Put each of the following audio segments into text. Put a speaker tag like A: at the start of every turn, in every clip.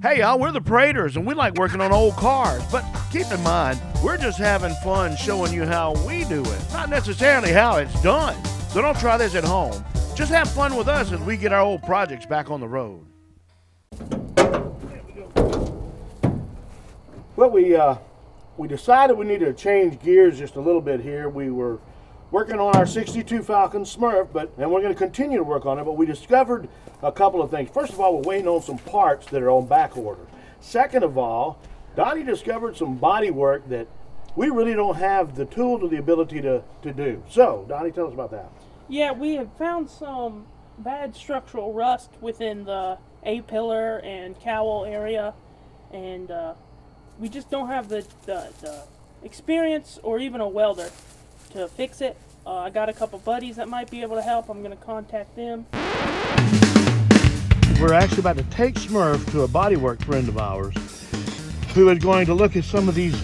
A: Hey y'all, we're the Praters and we like working on old cars, but keep in mind, we're just having fun showing you how we do it, not necessarily how it's done. So don't try this at home. Just have fun with us as we get our old projects back on the road.
B: Well, we decided we needed to change gears just a little bit here. We were working on our 62 Falcon Smurf, and we're going to continue to work on it, but we discovered a couple of things. First of all, we're waiting on some parts that are on back order. Second of all, Donnie discovered some body work that we really don't have the tools or the ability to do. So, Donnie, tell us about that.
C: Yeah, we have found some bad structural rust within the A-pillar and cowl area, and we just don't have the experience or even a welder to fix it. I got a couple buddies that might be able to help. I'm going to contact them.
A: We're actually about to take Smurf to a bodywork friend of ours who is going to look at some of these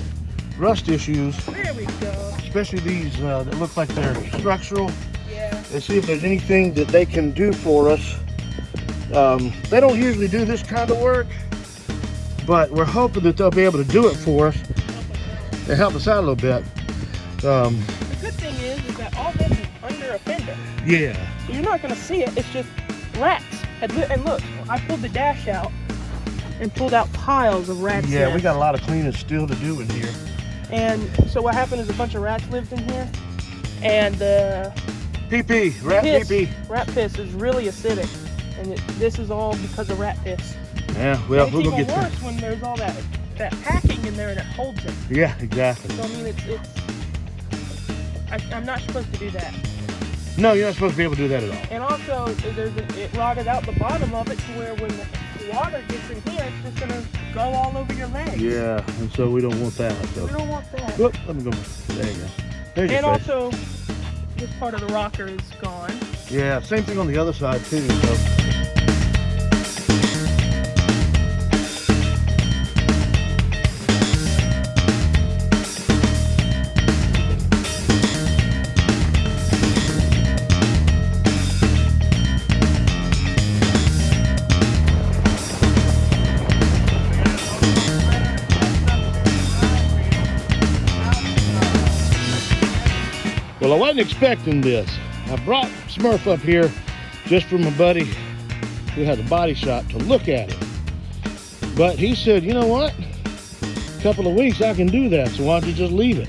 A: rust issues.
C: There we go.
A: Especially these that look like they're structural.
C: Yeah.
A: And see if there's anything that they can do for us. They don't usually do this kind of work, but we're hoping that they'll be able to do it for us and help us out a little bit.
C: The good thing is that all this is under a fender.
A: Yeah.
C: So you're not going to see it. It's just rats. And look, I pulled the dash out and pulled out piles of rats.
A: Yeah, we got a lot of cleaning still to do in here.
C: And so what happened is a bunch of rats lived in here, and
A: pee-pee, rat pee-pee.
C: Rat piss is really acidic, and this is all because of rat piss.
A: Yeah, well,
C: and
A: we'll
C: it's
A: go get
C: even worse when there's all that packing in there and it holds it.
A: Yeah, exactly.
C: So I mean, I'm not supposed to do that.
A: No, you're not supposed to be able to do that at all.
C: And also, it rotted out the bottom of it to where when the water gets in here, it's just gonna go all over your legs.
A: Yeah, and so we don't want that. So.
C: We don't want that.
A: Whoop, let me go. There you go. There's
C: and
A: your face.
C: also, this part of the rocker is gone.
A: Yeah, same thing on the other side too. So. Well, I wasn't expecting this. I brought Smurf up here just for my buddy who has a body shop to look at it. But he said, you know what? A couple of weeks I can do that, so why don't you just leave it?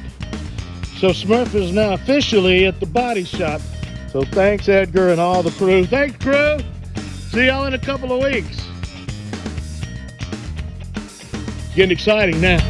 A: So Smurf is now officially at the body shop. So thanks, Edgar, and all the crew. Thanks, crew. See y'all in a couple of weeks. It's getting exciting now.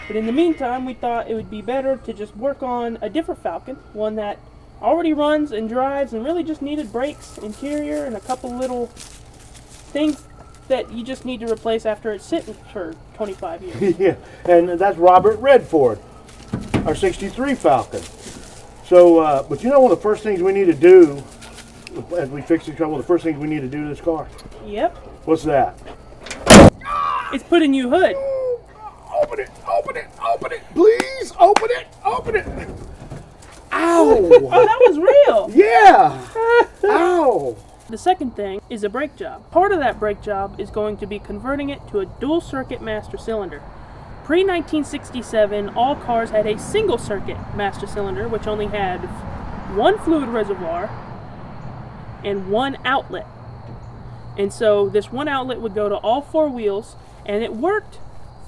C: But in the meantime, we thought it would be better to just work on a different Falcon, one that already runs and drives and really just needed brakes, interior, and a couple little things that you just need to replace after it's sitting for 25 years.
B: Yeah, and that's Robert Red Ford, our 63 Falcon. So, but you know one of the first things we need to do as we fix this car, one of the first things we need to do to this car?
C: Yep.
B: What's that?
C: It's put a new hood.
B: Open it, open it, open it, please, open it, open it. Ow.
C: Oh, that was real.
B: Yeah. Ow.
C: The second thing is a brake job. Part of that brake job is going to be converting it to a dual circuit master cylinder. Pre-1967, all cars had a single circuit master cylinder, which only had one fluid reservoir and one outlet. And so this one outlet would go to all four wheels, and it worked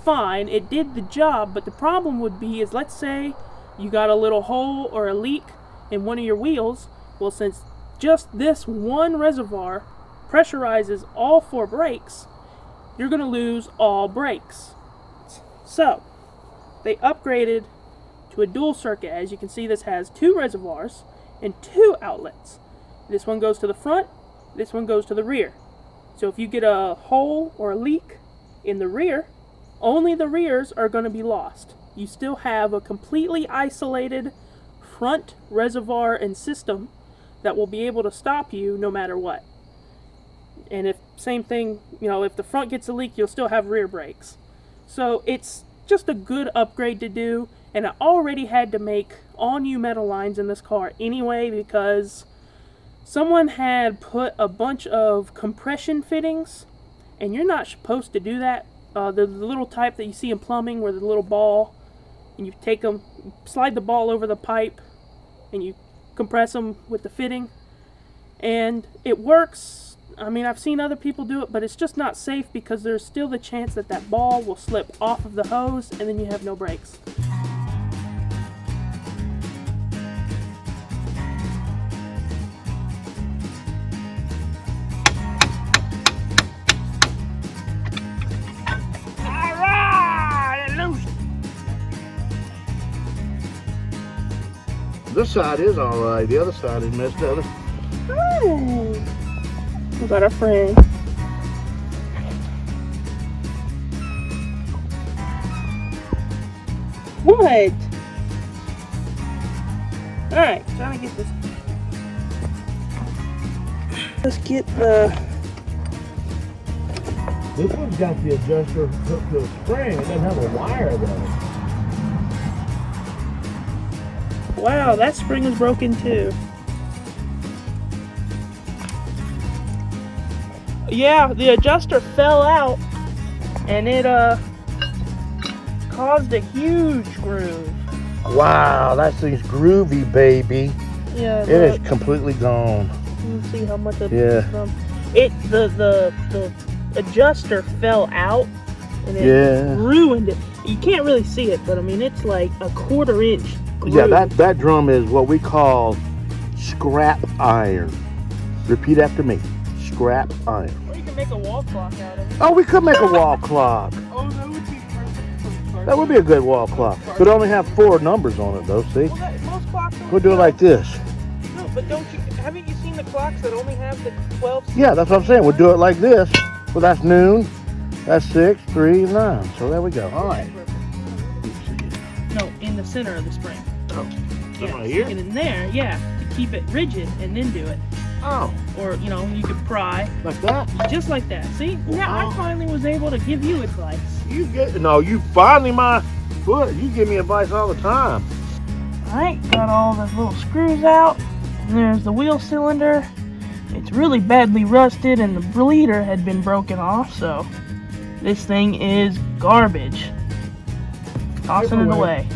C: fine. It did the job, but the problem would be is, let's say you got a little hole or a leak in one of your wheels. Well, since just this one reservoir pressurizes all four brakes, you're going to lose all brakes. So they upgraded to a dual circuit. As you can see, this has two reservoirs and two outlets. This one goes to the front, this one goes to the rear. So if you get a hole or a leak in the rear, only the rears are going to be lost. You still have a completely isolated front reservoir and system that will be able to stop you no matter what. And if same thing, if the front gets a leak, you'll still have rear brakes. So it's just a good upgrade to do, and I already had to make all new metal lines in this car anyway because someone had put a bunch of compression fittings, and you're not supposed to do that. The little type that you see in plumbing where the little ball, and you take them, slide the ball over the pipe, and you compress them with the fitting. And it works. I mean, I've seen other people do it, but it's just not safe because there's still the chance that that ball will slip off of the hose, and then you have no brakes.
A: This side is all right. The other side is messed up.
C: Oh, we got our friend. What? All right, trying to get this. Let's get the.
A: This one's got the adjuster hooked to a spring. It doesn't have a wire though.
C: Wow, that spring is broken too. Yeah, the adjuster fell out and it caused a huge groove.
A: Wow, that thing's groovy, baby.
C: Yeah,
A: It is completely gone.
C: you can see how much of
A: Yeah.
C: from it. The adjuster fell out and it
A: Yeah.
C: ruined it. You can't really see it, but I mean it's like a 1/4 inch.
A: Yeah,
C: groove.
A: that drum is what we call scrap iron. Repeat after me. Scrap iron.
C: Or you can make a wall clock out of it.
A: Oh, we could make a wall clock.
C: Oh, that would be perfect.
A: That would be a good wall clock. But only have 4 numbers on it though, see?
C: Well, most clocks don't
A: We'll do it like this.
C: No, but haven't you seen the clocks that only have the 12?
A: Yeah, that's what I'm saying. We'll do it like this. Well, that's noon. That's 6, 3, 9. So there we go. All right.
C: No, in the center of the spring.
A: Oh,
C: Yeah,
A: right here?
C: stick it in there, yeah, to keep it rigid and then do it.
A: Oh,
C: Or, you could pry,
A: like that?
C: just like that. See? Now
A: Wow.
C: I finally was able to give you advice.
A: You finally my foot. You give me advice all the time.
C: Alright, got all the little screws out. And there's the wheel cylinder. It's really badly rusted and the bleeder had been broken off, so this thing is garbage. Tossing it away.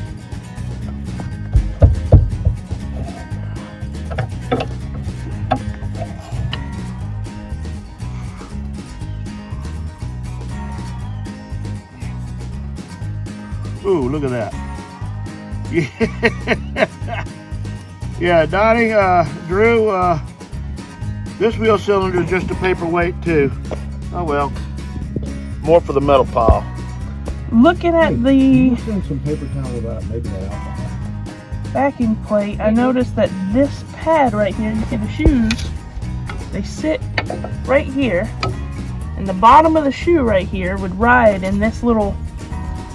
A: Ooh, look at that. Yeah, yeah, Donnie, Drew, this wheel cylinder is just a paperweight too. Oh well, more for the metal pile.
C: Looking at the
A: Send some paper towel about maybe that alcohol.
C: backing plate, I noticed that this pad right here, you see the shoes, they sit right here, and the bottom of the shoe right here would ride in this little,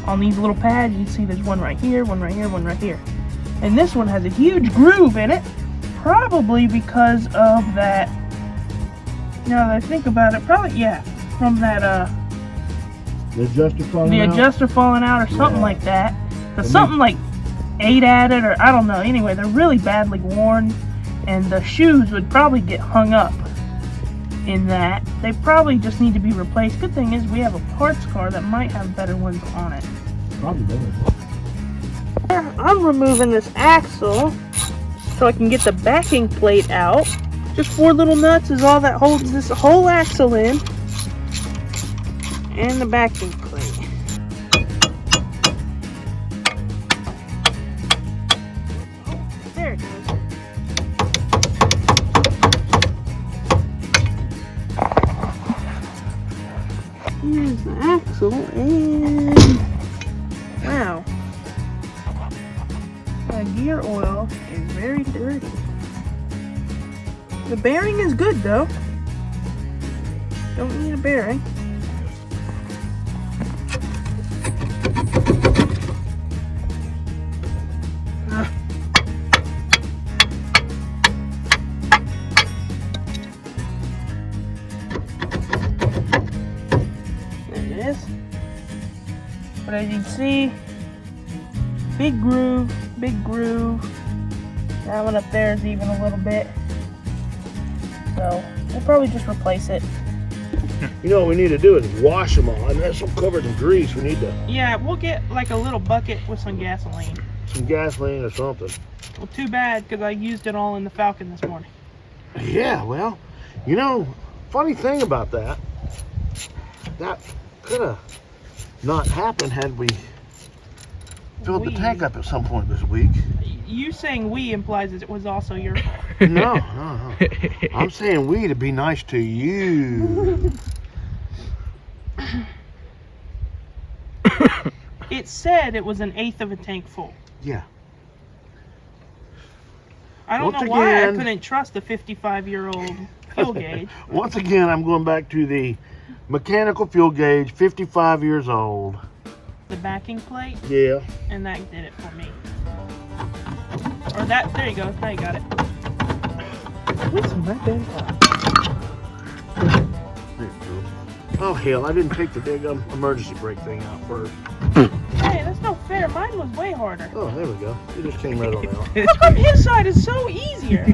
C: on these little pads. You can see there's one right here, one right here, one right here. And this one has a huge groove in it, probably because of that, now that I think about it, probably, yeah, from that,
A: The adjuster falling
C: the
A: out?
C: adjuster falling out or something
A: Yeah.
C: like that. Because something like ate at it, or I don't know. Anyway, they're really badly worn, and the shoes would probably get hung up in that. They probably just need to be replaced. Good thing is we have a parts car that might have better ones on it.
A: Probably does.
C: I'm removing this axle so I can get the backing plate out. Just 4 little nuts is all that holds this whole axle in. And the backing plate. There it goes. Here's the axle, and wow, the gear oil is very dirty. The bearing is good though. Don't need a bearing. But as you can see, big groove, big groove. That one up there is even a little bit. So we'll probably just replace it.
B: You know what we need to do is wash them all. And that's so covered in grease. We need to
C: Yeah, we'll get like a little bucket with some gasoline.
B: some gasoline or something.
C: Well, too bad because I used it all in the Falcon this morning.
B: Yeah, well, you know, funny thing about that could have not happened had we filled the tank up at some point this week.
C: You saying we implies that it was also your fault.
B: No. I'm saying we to be nice to you.
C: It said it was an eighth of a tank full.
B: Yeah.
C: I don't
B: Once
C: know why I
B: again-
C: couldn't trust a 55-year-old fuel gauge.
B: Once again, I'm going back to the mechanical fuel gauge, 55 years old.
C: The backing plate,
B: Yeah.
C: and that did it for me. Or that, there you go, now you got it. What's in my damn car?
B: Oh hell, I didn't take the big emergency brake thing out first.
C: Hey, that's no fair, mine was way harder.
B: Oh, there we go. It just came right on out.
C: How come his side is so easier?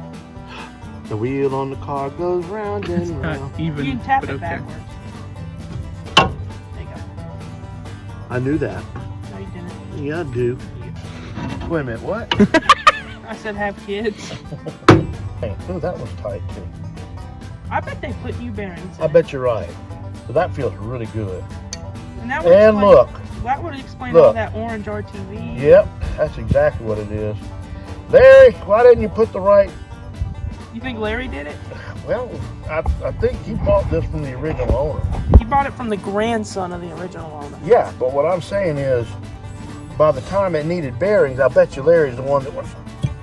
B: The wheel on the car goes round and round.
D: Not even.
C: You can tap
D: but
C: it
D: okay.
C: backwards. There you go.
B: I knew that.
C: No, you didn't.
B: Yeah, I do. Wait a minute, what?
C: I said have kids.
B: Hey, oh, that was tight too.
C: I bet they put new bearings in.
B: I bet you're right. But that feels really good.
C: And that would
B: And
C: explain,
B: look.
C: that would explain all
B: Look.
C: that orange RTV.
B: Yep, that's exactly what it is. Larry, why didn't you put the right...
C: You think Larry did it?
B: Well, I think he bought this from the original owner.
C: He bought it from the grandson of the original owner.
B: Yeah, but what I'm saying is, by the time it needed bearings, I bet you Larry's the one that was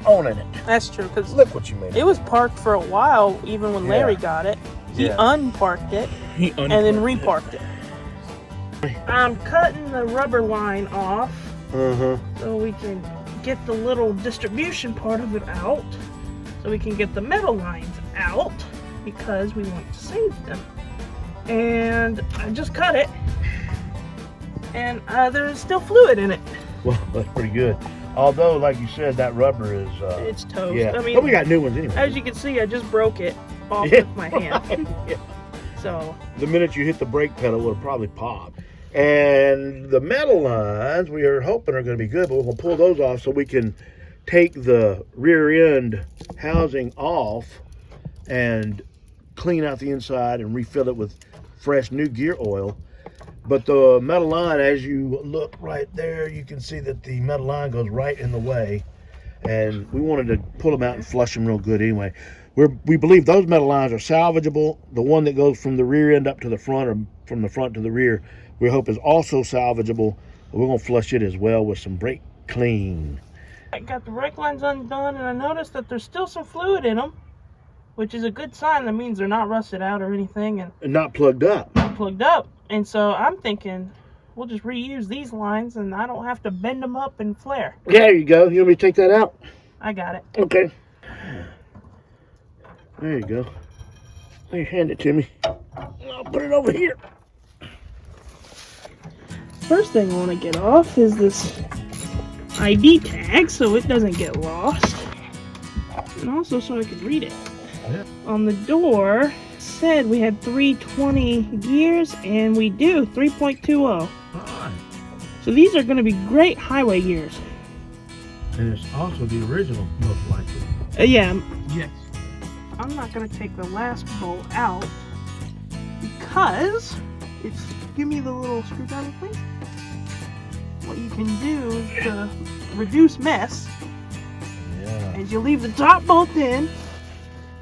B: owning it.
C: That's true, because
B: Look what you made.
C: it was parked for a while, even when Larry
B: Yeah.
C: got it. He
B: Yeah.
C: unparked it
D: He
C: and then reparked it. I'm cutting the rubber line off
B: Uh-huh.
C: so we can get the little distribution part of it out, so we can get the metal lines out because we want to save them. And I just cut it, and there's still fluid in it.
B: Well, that's pretty good. Although, like you said, that rubber is...
C: It's toast.
B: yeah,
C: I mean,
B: but we got new ones anyway.
C: as you can see, I just broke it off
B: Yeah,
C: with my hand.
B: yeah.
C: So
B: The minute you hit the brake pedal, it would probably pop. And the metal lines, we are hoping are going to be good, but we're going to pull those off so we can take the rear end housing off and clean out the inside and refill it with fresh new gear oil. But the metal line, as you look right there, you can see that the metal line goes right in the way. And we wanted to pull them out and flush them real good anyway. We believe those metal lines are salvageable. The one that goes from the rear end up to the front, or from the front to the rear, we hope is also salvageable. We're going to flush it as well with some brake clean.
C: I got the brake lines undone, and I noticed that there's still some fluid in them, which is a good sign. That means they're not rusted out or anything and
B: And not plugged up.
C: not plugged up. And so I'm thinking we'll just reuse these lines, and I don't have to bend them up and flare.
B: There you go. You want me to take that out?
C: I got it.
B: Okay. There you go. Now you hand it to me. I'll put it over here.
C: First thing I want to get off is this ID tag so it doesn't get lost, and also so I can read it.
B: Yeah.
C: On the door it said we had 320 gears, and we do 3.20. So these are going to be great highway gears.
B: And it's also the original, most likely.
C: Yeah,
D: Yes.
C: I'm not going to take the last bolt out because it's, give me the little screwdriver please. What you can do to reduce mess
B: Yeah.
C: is you leave the top bolt in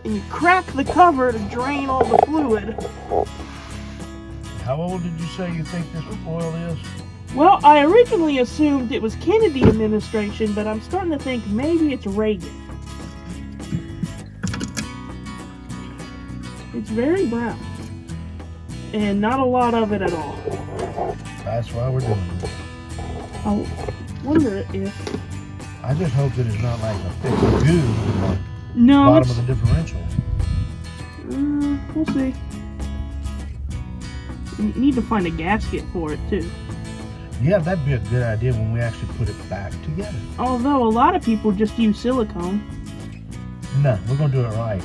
C: and you crack the cover to drain all the fluid.
B: How old did you say you think this oil is?
C: Well, I originally assumed it was Kennedy administration, but I'm starting to think maybe it's Reagan. It's very brown, and not a lot of it at all.
B: That's why we're doing this.
C: I wonder if...
B: I just hope that it's not like a thick goo in the
C: No,
B: bottom
C: it's...
B: of the differential.
C: We'll see. We need to find a gasket for it, too.
B: Yeah, that'd be a good idea when we actually put it back together.
C: Although a lot of people just use silicone.
B: No, we're going to do it right.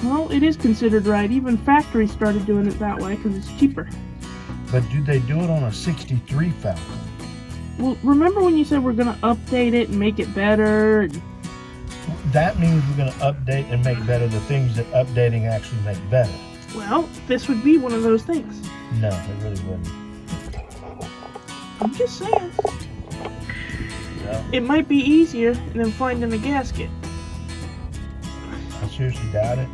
C: Well, it is considered right. Even factories started doing it that way because it's cheaper.
A: But do they do it on a 63 Falcon?
C: Well, remember when you said we're going to update it and make it better?
A: That means we're going to update and make better the things that updating actually make better.
C: Well, this would be one of those things.
A: No, it really wouldn't.
C: I'm just saying.
A: No.
C: It might be easier than finding a gasket.
A: I seriously doubt it.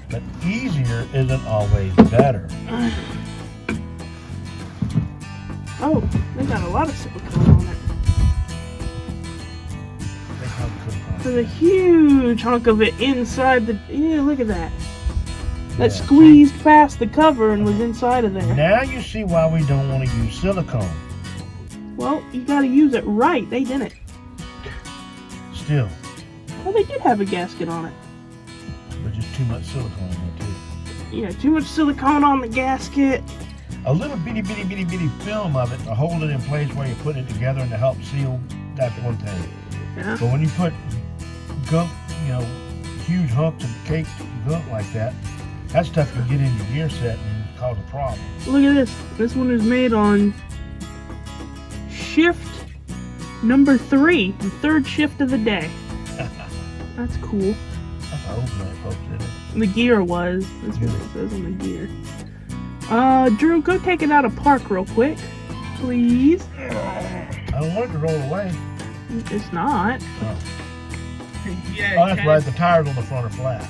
A: But easier isn't always better.
C: Oh, they got a lot of silicone on it. There's a huge hunk of it inside the... Yeah, look at that. That squeezed past the cover and was inside of there.
A: Now you see why we don't want to use silicone.
C: Well, you gotta use it right. They didn't.
A: Still.
C: Well, they did have a gasket on it.
A: But just too much silicone in there too.
C: Yeah, too much silicone on the gasket.
A: A little bitty film of it to hold it in place while you're putting it together and to help seal, that's one thing.
C: Yeah.
A: But when you put gunk, huge hunks of caked gunk like that stuff can get in your gear set and cause a problem.
C: Look at this. This one is made on shift number 3, the third shift of the day. That's cool.
A: That's an overnight, folks, isn't it?
C: The gear was. That's what it says on the gear. Drew, go take it out of park real quick, please.
A: I don't want it to roll away.
C: It's not.
A: Oh,
D: Yeah,
A: oh that's right. The tires on the front are flat.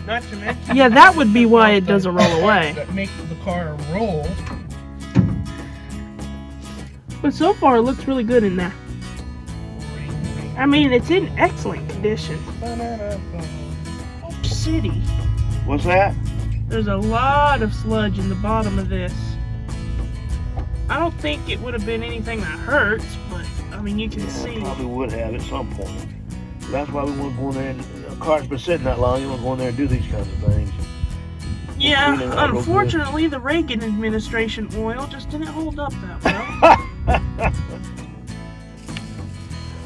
D: Not to mention.
C: Yeah, that would be why it doesn't roll away.
D: That make the car roll.
C: But so far, it looks really good in there. I mean, it's in excellent condition. City.
A: What's that?
C: There's a lot of sludge in the bottom of this. I don't think it would have been anything that hurts, but I mean, you can see.
A: Probably would have at some point. That's why we want to go in there and a car's been sitting that long. You want to go in there and do these kinds of things.
C: Yeah,
A: Clean it up real
C: unfortunately, the Reagan administration oil just didn't hold up that well.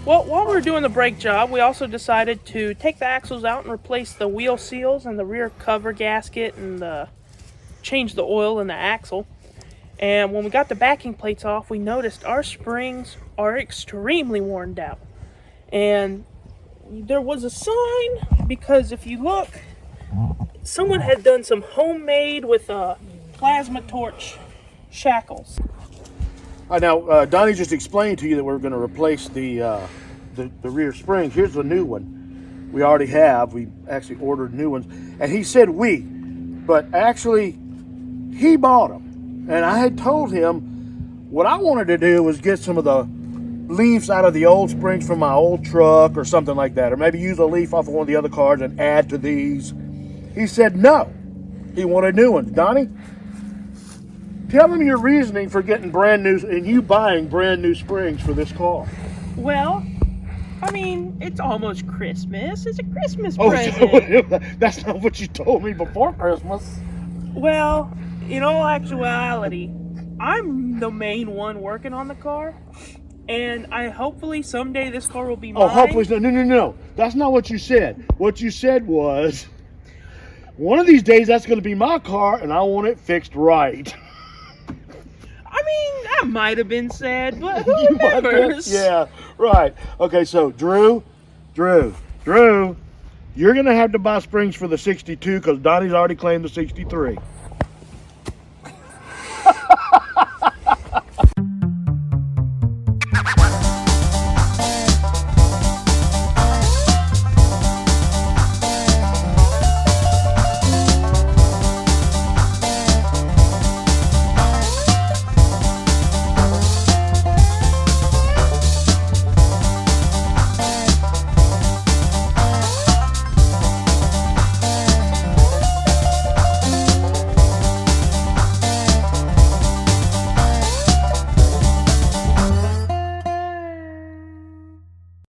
C: Well, while we were doing the brake job, we also decided to take the axles out and replace the wheel seals and the rear cover gasket and change the oil in the axle. And when we got the backing plates off, we noticed our springs are extremely worn down. And there was a sign, because if you look, someone had done some homemade with a plasma torch shackles.
B: Now, Donnie just explained to you that we're going to replace the rear springs. Here's the new one. We already have. We actually ordered new ones. And he said but actually, he bought them. And I had told him what I wanted to do was get some of the leaves out of the old springs from my old truck or something like that. Or maybe use a leaf off of one of the other cars and add to these. He said no. He wanted new ones. Donnie? Tell him your reasoning for getting brand new and you buying brand new springs for this car.
C: Well, I mean, it's almost Christmas. It's a Christmas
B: Oh,
C: present.
B: so that's not what you told me before Christmas.
C: Well, in all actuality, I'm the main one working on the car. And hopefully someday this car will be mine.
B: Oh, hopefully. No. That's not what you said. What you said was, one of these days that's going to be my car and I want it fixed right.
C: I mean, that might have been said, but who remembers?
B: Yeah, right. Okay, so Drew, you're going to have to buy springs for the 62 because Donnie's already claimed the 63.